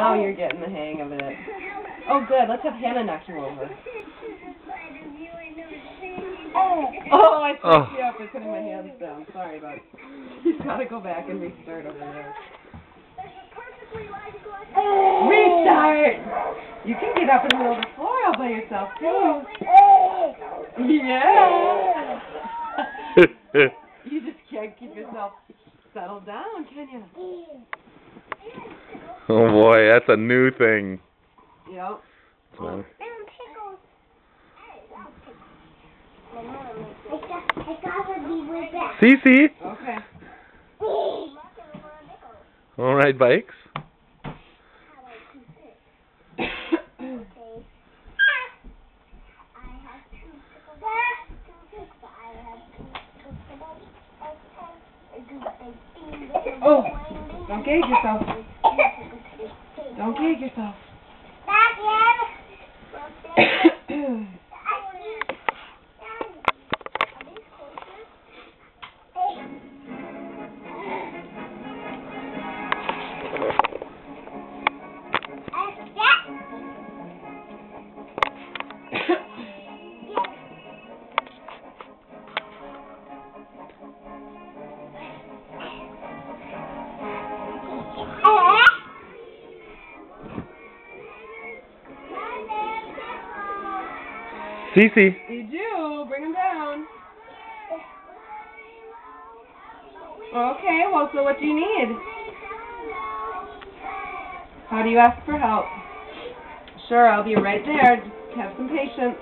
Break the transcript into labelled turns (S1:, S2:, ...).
S1: Now you're getting the hang of it. Oh, good. Let's have Hannah knock you over. Oh, I freaked you up by putting my hands down. Sorry, bud. He's got to go back and restart over there. Restart! You can get up in the middle of the floor all by yourself, too. Yeah! You just can't keep yourself settled down, can you?
S2: Oh boy, that's a new thing.
S1: Yep.
S2: So. Cece.
S1: Okay.
S2: All right, bikes.
S1: Oh, don't gauge yourself. Don't gauge yourself.
S2: Cece.
S1: You do. Bring him down. Okay, well, so what do you need? How do you ask for help? Sure, I'll be right there. Just have some patience.